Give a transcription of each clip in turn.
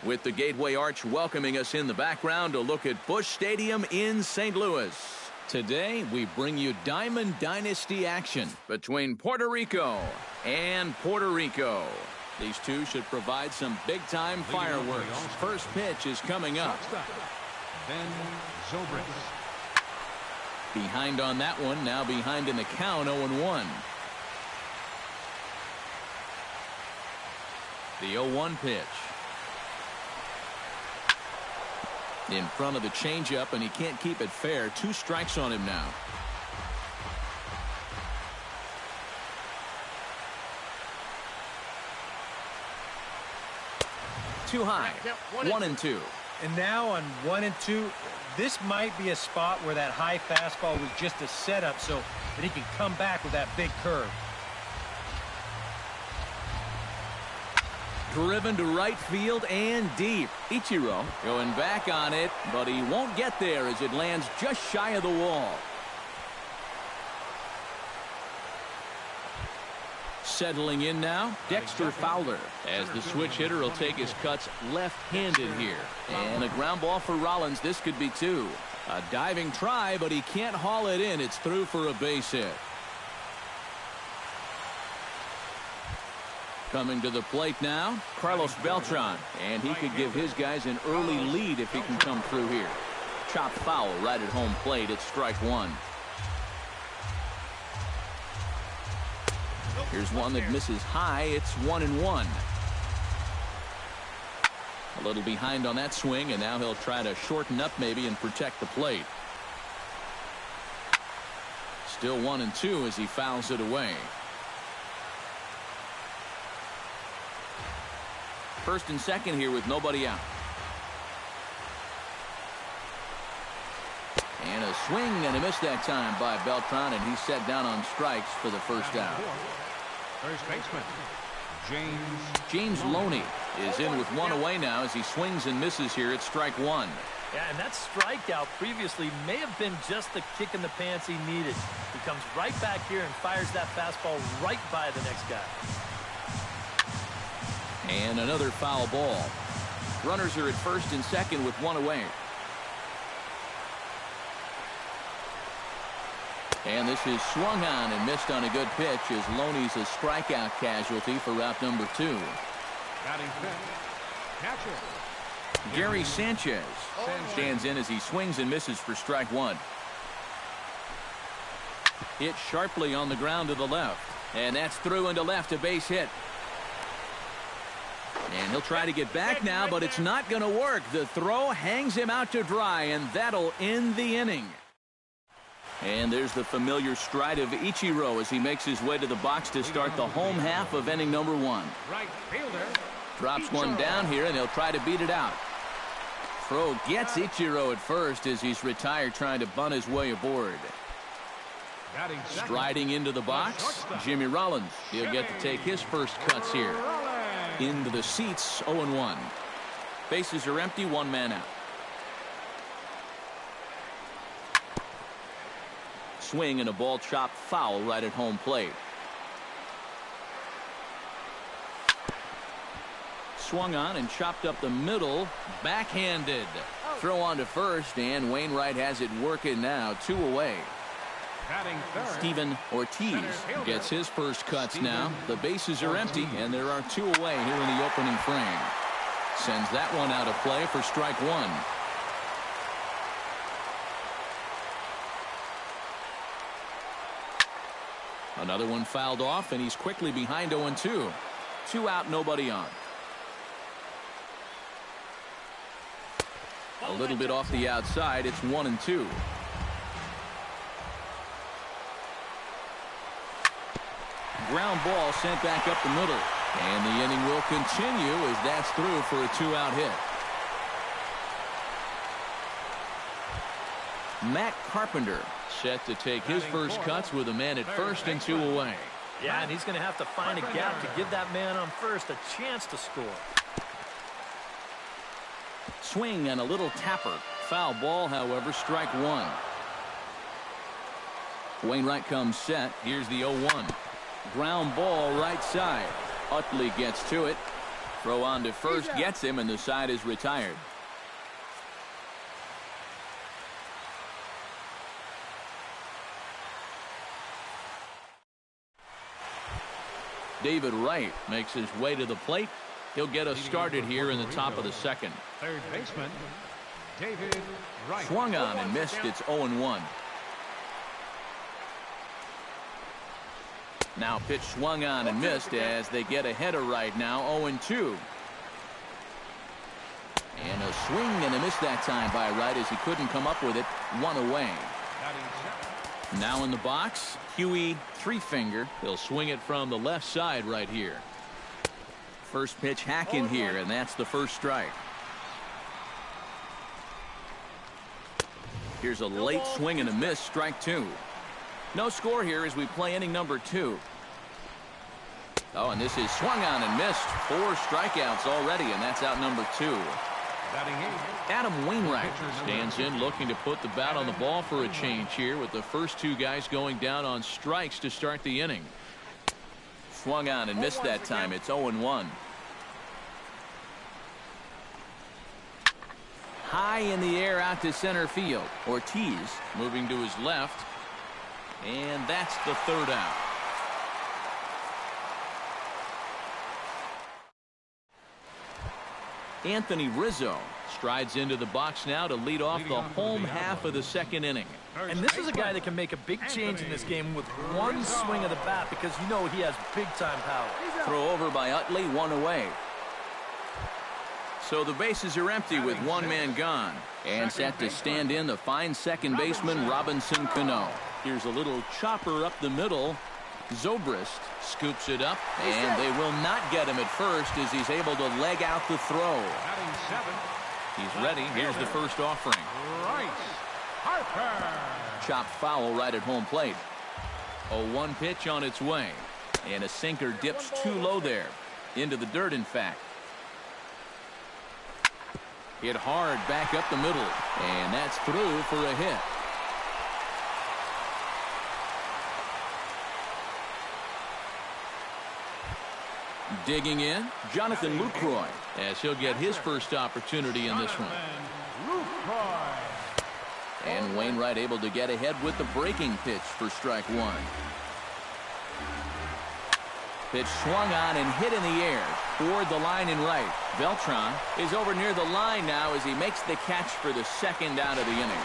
With the Gateway Arch welcoming us in the background, a look at Busch Stadium in St. Louis. Today, we bring you Diamond Dynasty action between Puerto Rico and Puerto Rico. These two should provide some big-time fireworks. First pitch is coming up. Behind on that one, now behind in the count, 0-1. The 0-1 pitch. In front of the changeup, and he can't keep it fair. 2 strikes on him now. Too high. 1-2. And now on 1-2, this might be a spot where that high fastball was just a setup so that he can come back with that big curve. Driven to right field and deep. Ichiro going back on it, but he won't get there as it lands just shy of the wall. Settling in now, Dexter Fowler, as the switch hitter will take his cuts left-handed here. And a ground ball for Rollins. This could be 2. A diving try, but he can't haul it in. It's through for a base hit. Coming to the plate now, Carlos Beltran, and he could give his guys an early lead if he can come through here. Chopped foul right at home plate. It's strike 1. Here's one that misses high. It's 1-1. A little behind on that swing, and now he'll try to shorten up maybe and protect the plate. Still 1-2 as he fouls it away. First and second here with nobody out. And a swing and a miss that time by Beltran, and he's set down on strikes for the first out. First baseman, James Loney is in with 1 away now as he swings and misses here at strike 1. Yeah, and that strikeout previously may have been just the kick in the pants he needed. He comes right back here and fires that fastball right by the next guy. And another foul ball. Runners are at first and second with 1 away. And this is swung on and missed on a good pitch as Loney's a strikeout casualty for route number 2. batting fifth, catcher Gary Sanchez stands in as he swings and misses for strike 1. Hit sharply on the ground to the left. And that's through into left, a base hit. And he'll try to get back now, but it's not going to work. The throw hangs him out to dry, and that'll end the inning. And there's the familiar stride of Ichiro as he makes his way to the box to start the home half of inning number 1. right fielder. Drops one down here, and he'll try to beat it out. Throw gets Ichiro at first as he's retired, trying to bunt his way aboard. Batting second, Striding into the box, Jimmy Rollins. He'll get to take his first cuts here. Into the seats, 0-1. Bases are empty, 1 man out. Swing and a ball chopped foul right at home plate. Swung on and chopped up the middle, backhanded. Throw on to first, and Wainwright has it working now, 2 away. batting third, Steven Ortiz gets his first cuts now. The bases are empty, and there are 2 away here in the opening frame. Sends that one out of play for strike 1. Another one fouled off, and he's quickly behind 0-2. 2 out, nobody on. A little bit off the outside. It's 1-2. Ground ball sent back up the middle. And the inning will continue as that's through for a 2-out hit. Matt Carpenter set to take his first cuts with a man at first and 2 away. Yeah, and he's going to have to find a gap to give that man on first a chance to score. Swing and a little tapper. Foul ball, however, strike 1. Wainwright comes set. Here's the 0-1. Ground ball right side. Utley gets to it. Throw on to first gets him, and the side is retired. David Wright makes his way to the plate. He'll get us started here in the top of the second. Third baseman, David Wright. Swung on and missed. It's 0-1. Now pitch swung on and missed as they get ahead of Wright now 0-2. And a swing and a miss that time by Wright as he couldn't come up with it. One away. Now in the box, Huey three-finger. He'll swing it from the left side right here. First pitch hack in here, and that's the first strike. Here's a late swing and a miss, strike two. No score here as we play inning number 2. Oh, and this is swung on and missed. 4 strikeouts already, and that's out number 2. Adam Wainwright stands in looking to put the bat on the ball for a change here with the first 2 guys going down on strikes to start the inning. Swung on and missed that time. It's 0-1. High in the air out to center field. Ortiz moving to his left. And that's the third out. Anthony Rizzo strides into the box now to lead off the home half of the second inning. And this is a guy that can make a big change in this game with one swing of the bat because you know he has big-time power. Throw over by Utley, 1 away. So the bases are empty with 1 man gone. And set to stand in the fine second baseman Robinson Cano. Here's a little chopper up the middle. Zobrist scoops it up, and they will not get him at first as he's able to leg out the throw. He's ready. Here's the first offering. Chopped foul right at home plate. A 1 pitch on its way. And a sinker dips too low there. Into the dirt, in fact. Hit hard back up the middle. And that's through for a hit. Digging in, Jonathan Lucroy, as he'll get his first opportunity in this one. And Wainwright able to get ahead with the breaking pitch for strike 1. Pitch swung on and hit in the air toward the line in right. Beltran is over near the line now as he makes the catch for the second out of the inning.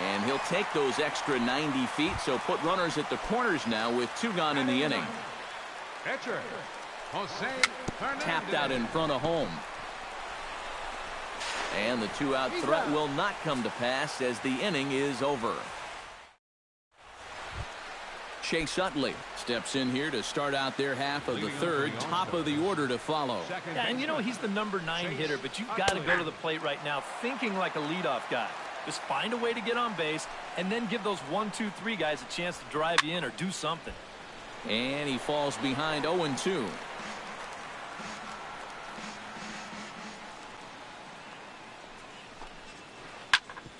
And he'll take those extra 90 feet, so put runners at the corners now with 2 gone in the inning. Pitcher, Tapped out in front of home. And the 2-out threat will not come to pass as the inning is over. Chase Utley steps in here to start out their half of the third. Top of the order to follow. Yeah, and you know he's the number 9 hitter, but you've got to go to the plate right now thinking like a leadoff guy. Just find a way to get on base and then give those 1, 2, 3 guys a chance to drive you in or do something. And he falls behind 0-2.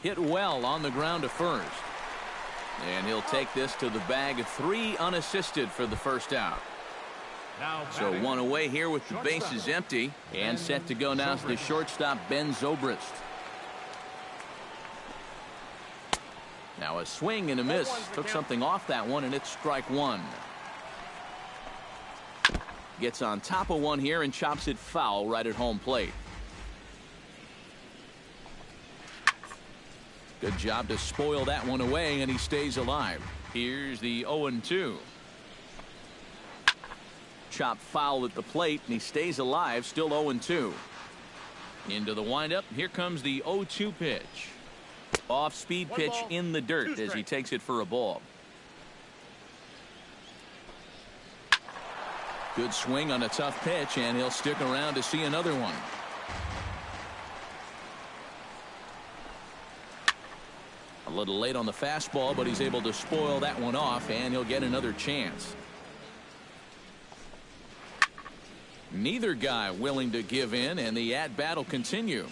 Hit well on the ground to first. And he'll take this to the bag. 3 unassisted for the first out. So 1 away here with the bases empty. And set to go now is the shortstop, Ben Zobrist. Now a swing and a miss. Took something off that one, and it's strike 1. Gets on top of one here and chops it foul right at home plate. Good job to spoil that one away, and he stays alive. Here's the 0-2. Chop foul at the plate, and he stays alive, still 0-2. Into the windup. Here comes the 0-2 pitch. Off-speed pitch in the dirt as he takes it for a ball. Good swing on a tough pitch, and he'll stick around to see another one. A little late on the fastball, but he's able to spoil that one off, and he'll get another chance. Neither guy willing to give in, and the at-bat will continue.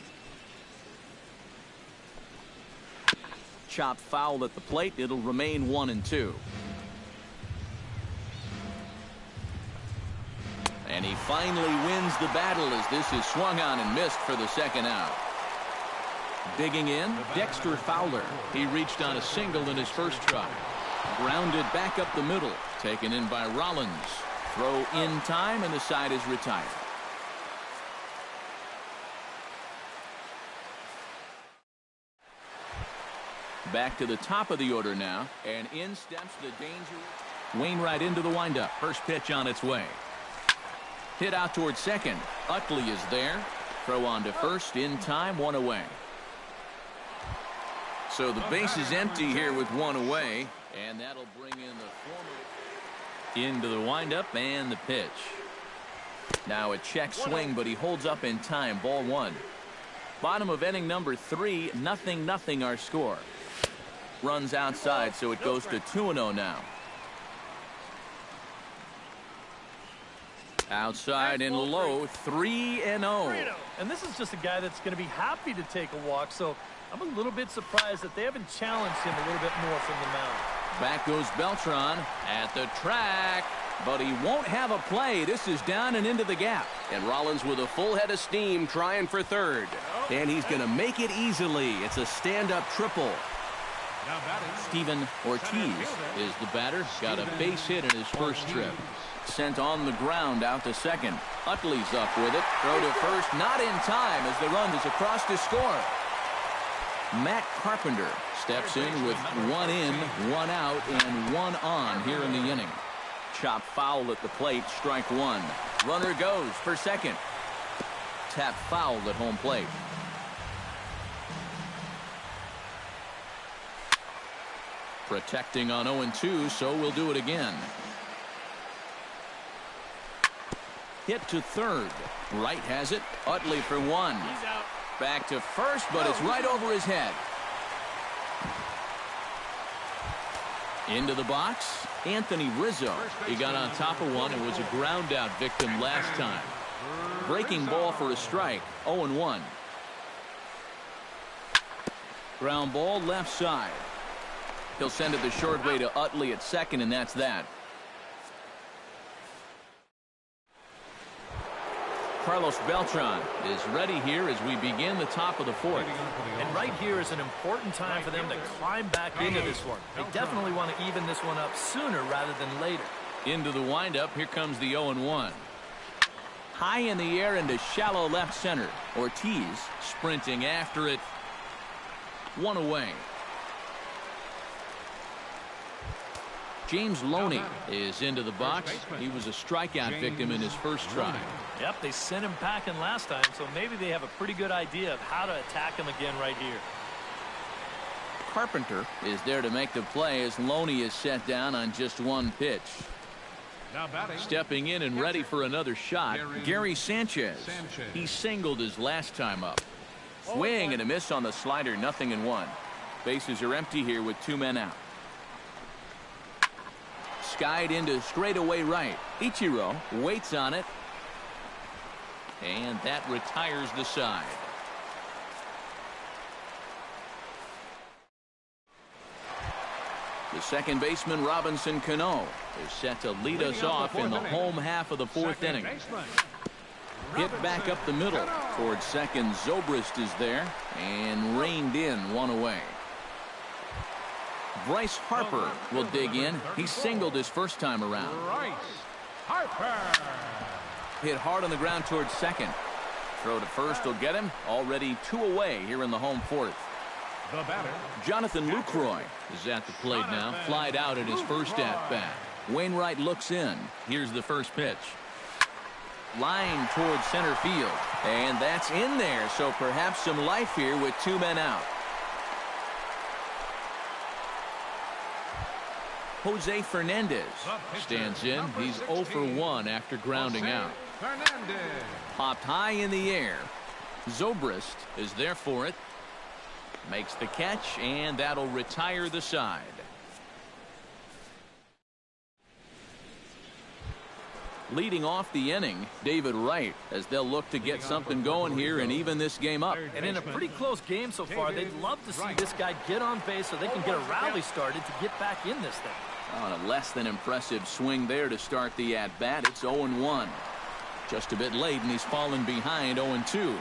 Chop foul at the plate. It'll remain 1-2. And he finally wins the battle as this is swung on and missed for the second out. Digging in, Dexter Fowler. He reached on a single in his first try. Grounded back up the middle. Taken in by Rollins. Throw in time, and the side is retired. Back to the top of the order now. And in steps the dangerous Wainwright into the windup. First pitch on its way. Hit out towards second. Utley is there. Throw on to first in time, one away. So the base is empty here with one away. And that'll bring in the former into the windup and the pitch. Now a check swing, but he holds up in time. Ball one. Bottom of inning number 3. 0-0 our score. Runs outside, so it goes to 2-0 now. Outside and low, 3-0. And this is just a guy that's going to be happy to take a walk, so I'm a little bit surprised that they haven't challenged him a little bit more from the mound. Back goes Beltran at the track, but he won't have a play. This is down and into the gap. And Rollins with a full head of steam trying for third. And he's going to make it easily. It's a stand-up triple. Steven Ortiz is the batter. Got a base hit in his first trip. Sent on the ground out to second. Utley's up with it. Throw to first, not in time as the run is across to score. Matt Carpenter steps in with 1 in, 1 out, and 1 on here in the inning. Chop foul at the plate, strike one. Runner goes for second. Tap foul at home plate. Protecting on 0-2, so we'll do it again. Hit to third. Wright has it. Utley for 1. He's out. Back to first, but it's right over his head. Into the box, Anthony Rizzo. He got on top of one and was a ground out victim last time. Breaking ball for a strike. 0-1. Ground ball left side. He'll send it the short way to Utley at second, and that's that. Carlos Beltran is ready here as we begin the top of the fourth. And right here is an important time for them to climb back into this one. They definitely want to even this one up sooner rather than later. Into the windup, here comes the 0-1. High in the air into shallow left center. Ortiz sprinting after it. 1 away. James Loney is into the box. He was a strikeout victim in his first try. Yep, they sent him packing last time, so maybe they have a pretty good idea of how to attack him again right here. Carpenter is there to make the play as Loney is set down on just 1 pitch. Stepping in and ready for another shot, Gary Sanchez. He singled his last time up. Swing and a miss on the slider, 0-1. Bases are empty here with 2 men out. Skied into straightaway right. Ichiro waits on it. And that retires the side. The second baseman, Robinson Cano, is set to lead us off in the home half of the 4th inning. Hit back up the middle. Towards second, Zobrist is there. And reined in, 1 away. Bryce Harper will dig in. He singled his first time around. Bryce Harper. Hit hard on the ground towards second. Throw to first will get him. Already 2 away here in the home 4th. The batter, Jonathan Lucroy is at the plate now. Flied out at his first at-bat. Wainwright looks in. Here's the first pitch. Line towards center field. And that's in there. So perhaps some life here with 2 men out. Jose Fernandez stands in. He's 0 for 1 after grounding out. Popped high in the air. Zobrist is there for it. Makes the catch, and that'll retire the side. Leading off the inning, David Wright, as they'll look to get something going here and even this game up. And in a pretty close game so far, they'd love to see this guy get on base so they can get a rally started to get back in this thing. On a less than impressive swing there to start the at-bat. It's 0-1. Just a bit late, and he's fallen behind 0-2.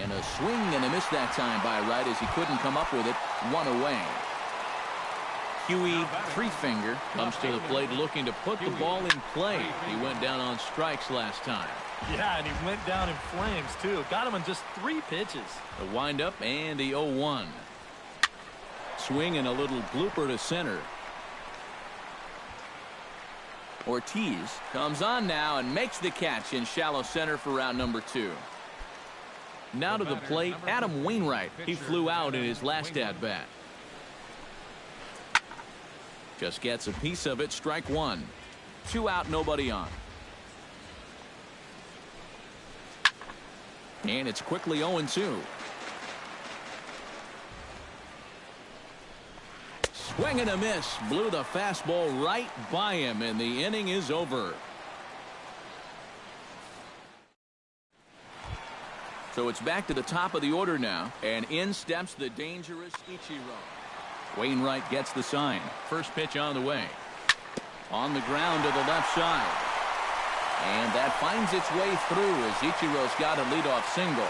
And a swing and a miss that time by Wright as he couldn't come up with it. One away. Huey Treefinger comes to the plate looking to put the ball in play. He went down on strikes last time. Yeah, and he went down in flames, too. Got him on just 3 pitches. The windup and the 0-1. Swing and a little blooper to center. Ortiz comes on now and makes the catch in shallow center for route number 2. Now to the plate, Adam Wainwright. He flew out in his last at-bat. Just gets a piece of it, strike 1. 2 out, nobody on. And it's quickly 0-2. Swing and a miss. Blew the fastball right by him, and the inning is over. So it's back to the top of the order now, and in steps the dangerous Ichiro. Wainwright gets the sign. First pitch on the way. On the ground to the left side. And that finds its way through as Ichiro's got a leadoff single.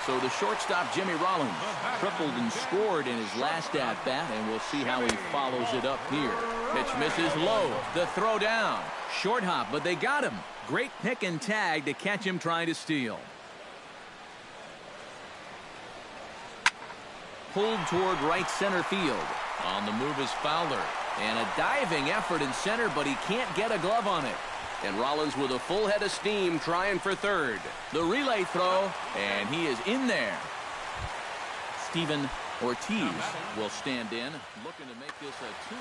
So the shortstop, Jimmy Rollins, tripled and scored in his last at-bat, and we'll see how he follows it up here. Pitch misses low. The throw down. Short hop, but they got him. Great pick and tag to catch him trying to steal. Pulled toward right center field. On the move is Fowler. And a diving effort in center, but he can't get a glove on it. And Rollins with a full head of steam trying for third. The relay throw, and he is in there. Steven Ortiz will stand in, looking to make this a 2-0.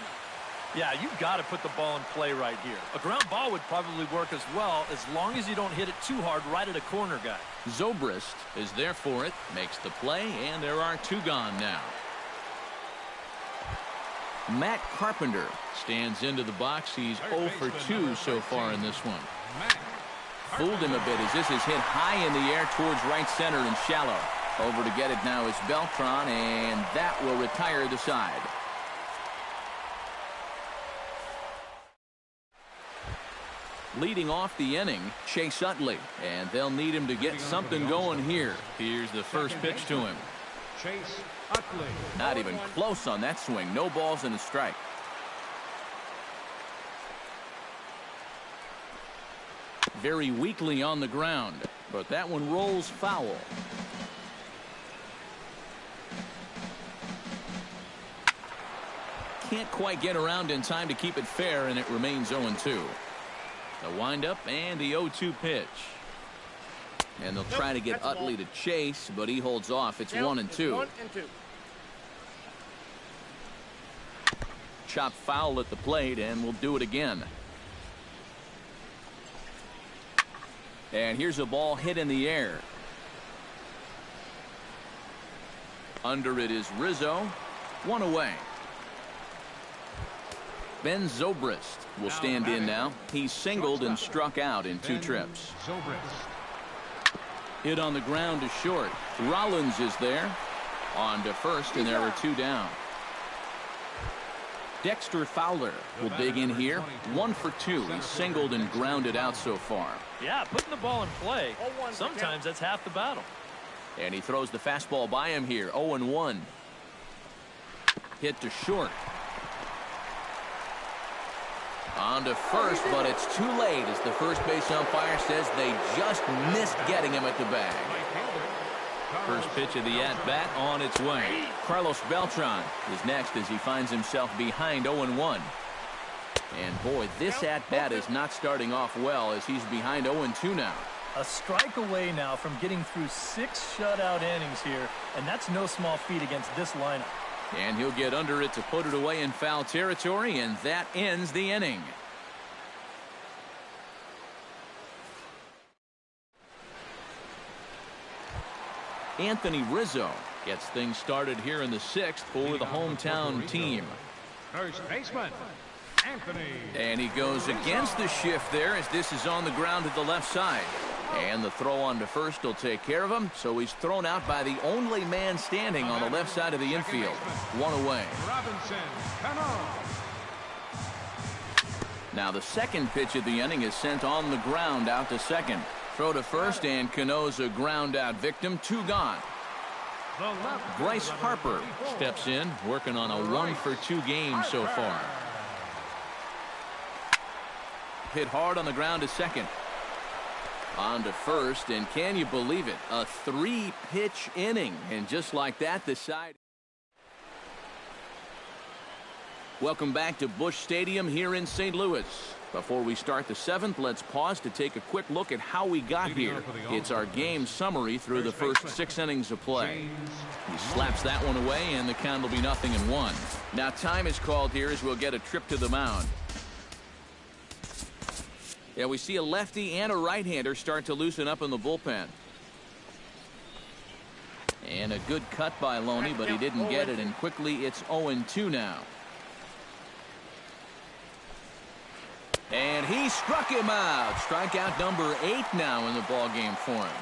Yeah, you've got to put the ball in play right here. A ground ball would probably work as well, as long as you don't hit it too hard right at a corner guy. Zobrist is there for it, makes the play, and there are 2 gone now. Matt Carpenter stands into the box. He's 0 for 2 so far in this one. Fooled him a bit as this is hit high in the air towards right center and shallow. Over to get it now is Beltran, and that will retire the side. Leading off the inning, Chase Utley, and they'll need him to get something going here. Here's the first pitch to him. Chase Utley. Not even close on that swing. No balls and a strike. Very weakly on the ground, but that one rolls foul. Can't quite get around in time to keep it fair, and it remains 0-2. The windup and the 0-2 pitch. And they'll try to get Utley to chase, but he holds off. It's 1-2. Chop foul at the plate, and we'll do it again. And here's a ball hit in the air. Under it is Rizzo. 1 away. Ben Zobrist will stand in now. He's singled and struck out in 2 trips. Hit on the ground to short. Rollins is there. On to first, and there are 2 down. Dexter Fowler will dig in here. 1 for 2. He's singled and grounded out so far. Yeah, putting the ball in play, sometimes that's half the battle. And he throws the fastball by him here. 0-1. Hit to short. On to first, but it's too late as the first base umpire says they just missed getting him at the bag. First pitch of the at-bat on its way. Carlos Beltran is next as he finds himself behind 0-1. And boy, this at-bat is not starting off well as he's behind 0-2 now. A strike away now from getting through 6 shutout innings here, and that's no small feat against this lineup. And he'll get under it to put it away in foul territory, and that ends the inning. Anthony Rizzo gets things started here in the 6th for the hometown team. First baseman, Anthony. And he goes against the shift there as this is on the ground to the left side. And the throw on to first will take care of him, so he's thrown out by the only man standing on the left side of the infield. 1 away. Robinson, come on. Now the second pitch of the inning is sent on the ground out to second. Throw to first, and Cano's a ground out victim. 2 gone. Bryce Harper steps in, working on a 1-for-2 game so far. Hit hard on the ground to second. On to first, and can you believe it? A 3-pitch inning, and just like that, the side. Welcome back to Busch Stadium here in St. Louis. Before we start the 7th, let's pause to take a quick look at how we got here. It's our game summary through the first 6 innings of play. He slaps that one away, and the count will be 0-1. Now time is called here as we'll get a trip to the mound. Yeah, we see a lefty and a right-hander start to loosen up in the bullpen. And a good cut by Loney, but he didn't get it, and quickly it's 0-2 now. And he struck him out. Strikeout number 8 now in the ballgame for him.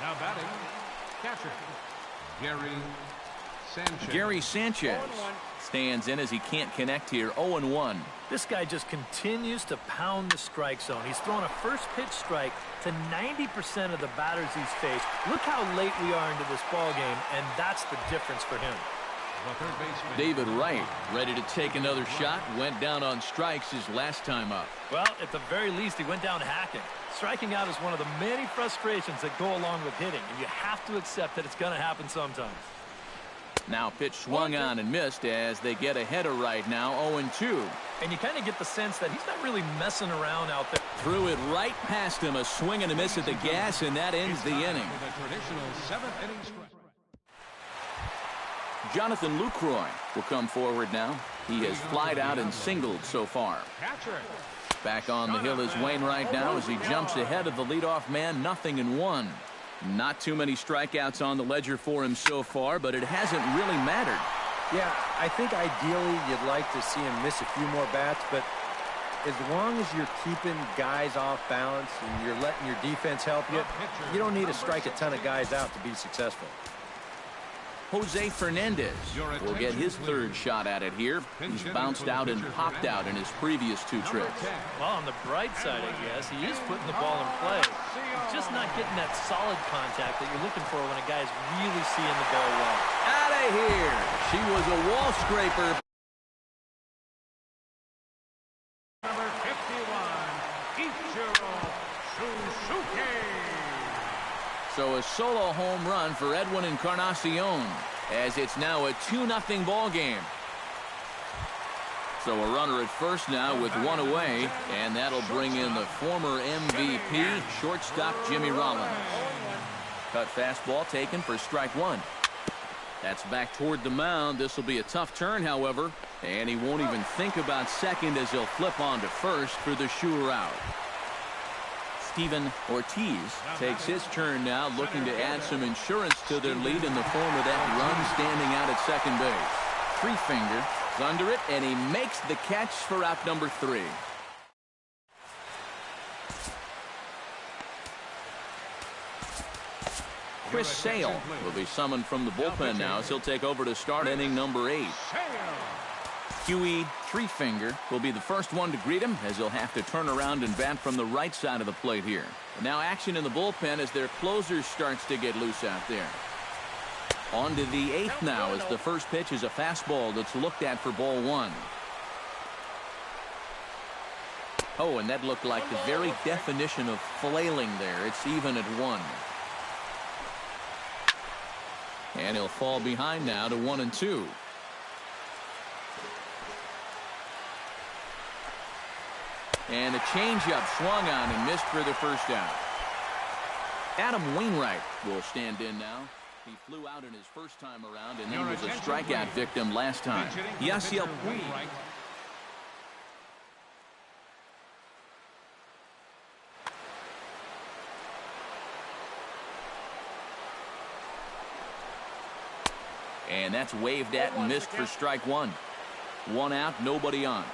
Now batting, catcher, Gary Sanchez stands in as he can't connect here. 0-1. This guy just continues to pound the strike zone. He's thrown a first pitch strike to 90% of the batters he's faced. Look how late we are into this ballgame, and that's the difference for him. David Wright ready to take another shot. Went down on strikes his last time up. Well, at the very least, he went down hacking. Striking out is one of the many frustrations that go along with hitting, and you have to accept that it's going to happen sometimes. Now pitch swung on and missed as they get ahead of Wright now. 0-2. And you kind of get the sense that he's not really messing around out there. Threw it right past him. A swing and a miss at the gas, and that ends the inning. Jonathan Lucroy will come forward now. He has flied out and singled so far. Back on the hill is Wainwright now as he jumps ahead of the leadoff man. 0-1. Not too many strikeouts on the ledger for him so far, but it hasn't really mattered. Yeah, I think ideally you'd like to see him miss a few more bats, but as long as you're keeping guys off balance and you're letting your defense help you, you don't need to strike a ton of guys out to be successful. Jose Fernandez will get his 3rd shot at it here. He's bounced out and popped out in his previous 2 trips. Well, on the bright side, I guess, he is putting the ball in play. He's just not getting that solid contact that you're looking for when a guy's really seeing the ball well. Out of here. She was a wall scraper. Number 51, Ichiro Suzuki. So a solo home run for Edwin Encarnacion as it's now a 2-0 ball game. So a runner at first now with 1 away, and that'll bring in the former MVP, shortstop Jimmy Rollins. Cut fastball taken for strike 1. That's back toward the mound. This will be a tough turn, however, and he won't even think about second as he'll flip on to first for the sure out. Steven Ortiz takes his turn now, looking to add some insurance to their lead in the form of that run standing out at second base. 3-finger is under it, and he makes the catch for out number 3. Chris Sale will be summoned from the bullpen now as he'll take over to start inning number 8. Huey 3-finger will be the first one to greet him as he'll have to turn around and bat from the right side of the plate here. And now action in the bullpen as their closer starts to get loose out there. On to the 8th now as the first pitch is a fastball that's looked at for ball 1. Oh, and that looked like the very definition of flailing there. It's even at 1. And he'll fall behind now to 1-2. And a changeup swung on and missed for the first out. Adam Wainwright will stand in now. He flew out in his first time around and then was a strikeout victim last time. Yasiel Puig. And that's waved at and missed for strike 1. 1 out, nobody on.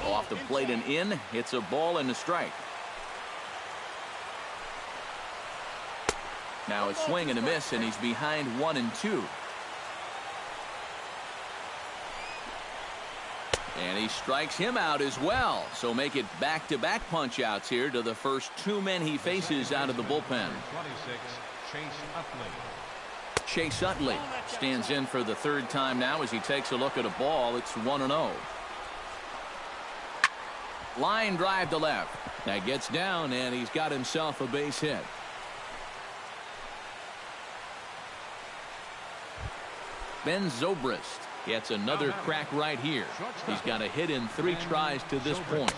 Off the plate and in. It's a ball and a strike. Now a swing and a miss, and he's behind 1-2. And he strikes him out as well. So make it back-to-back punch-outs here to the first two men he faces out of the bullpen. 26, Chase Utley. Chase Utley stands in for the third time now as he takes a look at a ball. It's 1-0. Line drive to left. That gets down, and he's got himself a base hit. Ben Zobrist gets another crack right here. He's got a hit in 3 tries to this point.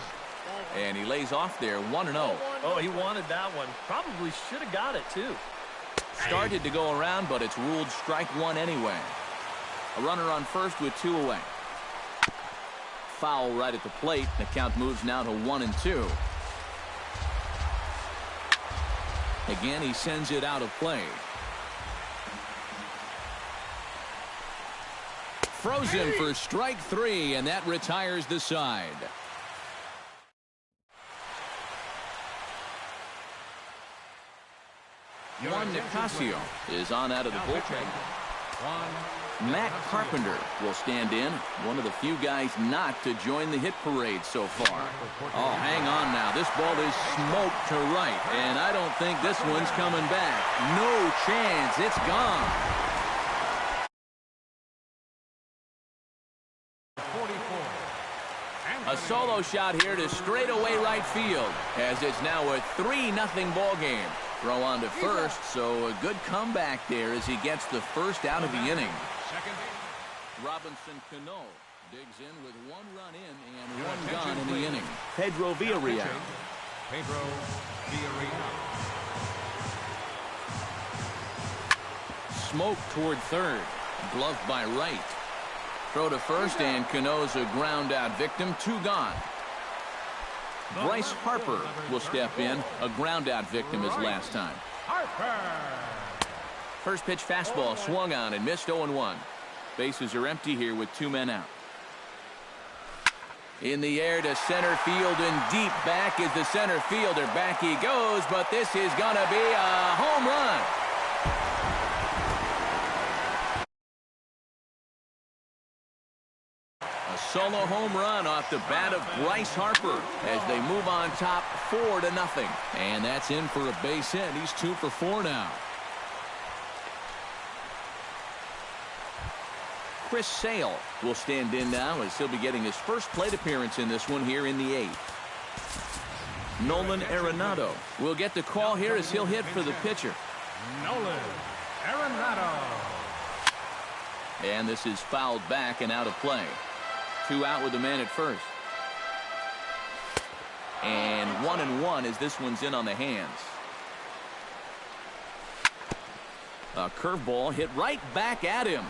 And he lays off there 1-0. Oh, he wanted that one. Probably should have got it, too. Started to go around, but it's ruled strike one anyway. A runner on first with 2 away. Foul right at the plate. The count moves now to 1-2. Again, he sends it out of play. Frozen for strike 3, and that retires the side. Juan Nicasio is on out of the bullpen. Matt Carpenter will stand in, one of the few guys not to join the hit parade so far. Oh, hang on now. This ball is smoked to right, and I don't think this one's coming back. No chance. It's gone. 44. A solo shot here to straightaway right field, as it's now a 3-0 ball game. Throw on to first, so a good comeback there as he gets the first out of the inning. Robinson Cano digs in with 1 run in and 1 gone in the inning. Pedro Villarreal. Pedro Villarreal. Smoke toward third. Glove by right. Throw to first, and Cano's a ground out victim. 2 gone. Bryce Harper will step in. A ground out victim as last time. Harper. First pitch fastball swung on and missed. 0-1. Bases are empty here with 2 men out. In the air to center field and deep back is the center fielder. Back he goes, but this is gonna be a home run. A solo home run off the bat of Bryce Harper as they move on top 4-0. And that's in for a base hit. He's 2 for 4 now. Chris Sale will stand in now as he'll be getting his first plate appearance in this one here in the 8th. Nolan Arenado will get the call here as he'll hit for the pitcher. Nolan Arenado. And this is fouled back and out of play. 2 out with the man at first. And 1-1 as this one's in on the hands. A curveball hit right back at him.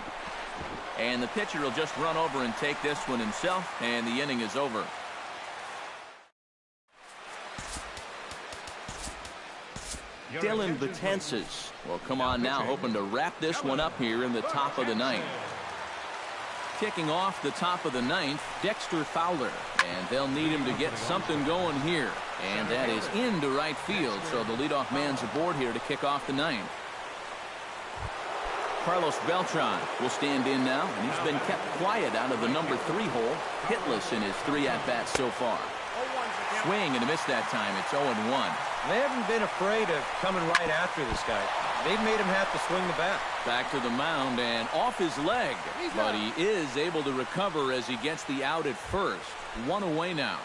And the pitcher will just run over and take this one himself, and the inning is over. Dylan Betances will come on now, hoping to wrap this one up here in the top of the 9th. Kicking off the top of the 9th, Dexter Fowler, and they'll need him to get something going here. And that is into right field, so the leadoff man's aboard here to kick off the 9th. Carlos Beltran will stand in now, and he's been kept quiet out of the number 3 hole, hitless in his 3 at-bats so far. Swing and a miss that time. It's 0-1. They haven't been afraid of coming right after this guy. They've made him have to swing the bat. Back to the mound and off his leg, but he is able to recover as he gets the out at first. 1 away now.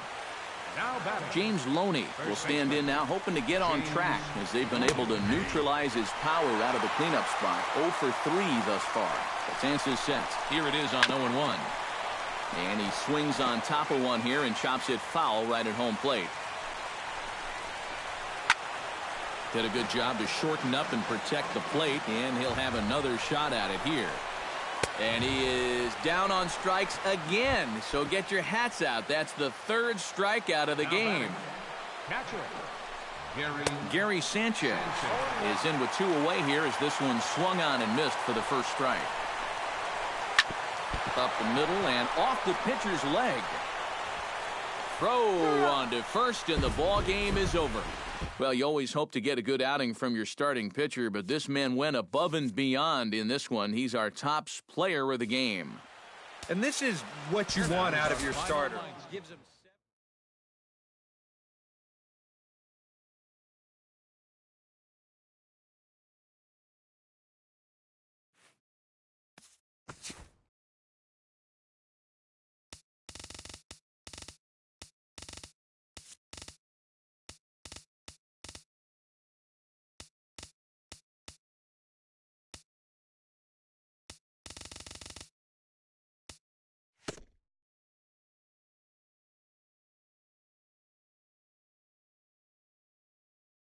James Loney will stand in now, hoping to get on track as they've been able to neutralize his power out of the cleanup spot. 0 for 3 thus far. Betances sets. Here it is on 0-1. And he swings on top of one here and chops it foul right at home plate. Did a good job to shorten up and protect the plate, and he'll have another shot at it here. And he is down on strikes again, so get your hats out. That's the 3rd strikeout of the game. Gary Sanchez is in with 2 away here as this one swung on and missed for the first strike. Up the middle and off the pitcher's leg. Throw on to first, and the ball game is over. Well, you always hope to get a good outing from your starting pitcher, but this man went above and beyond in this one. He's our top player of the game. And this is what you want out of your starter. Gives him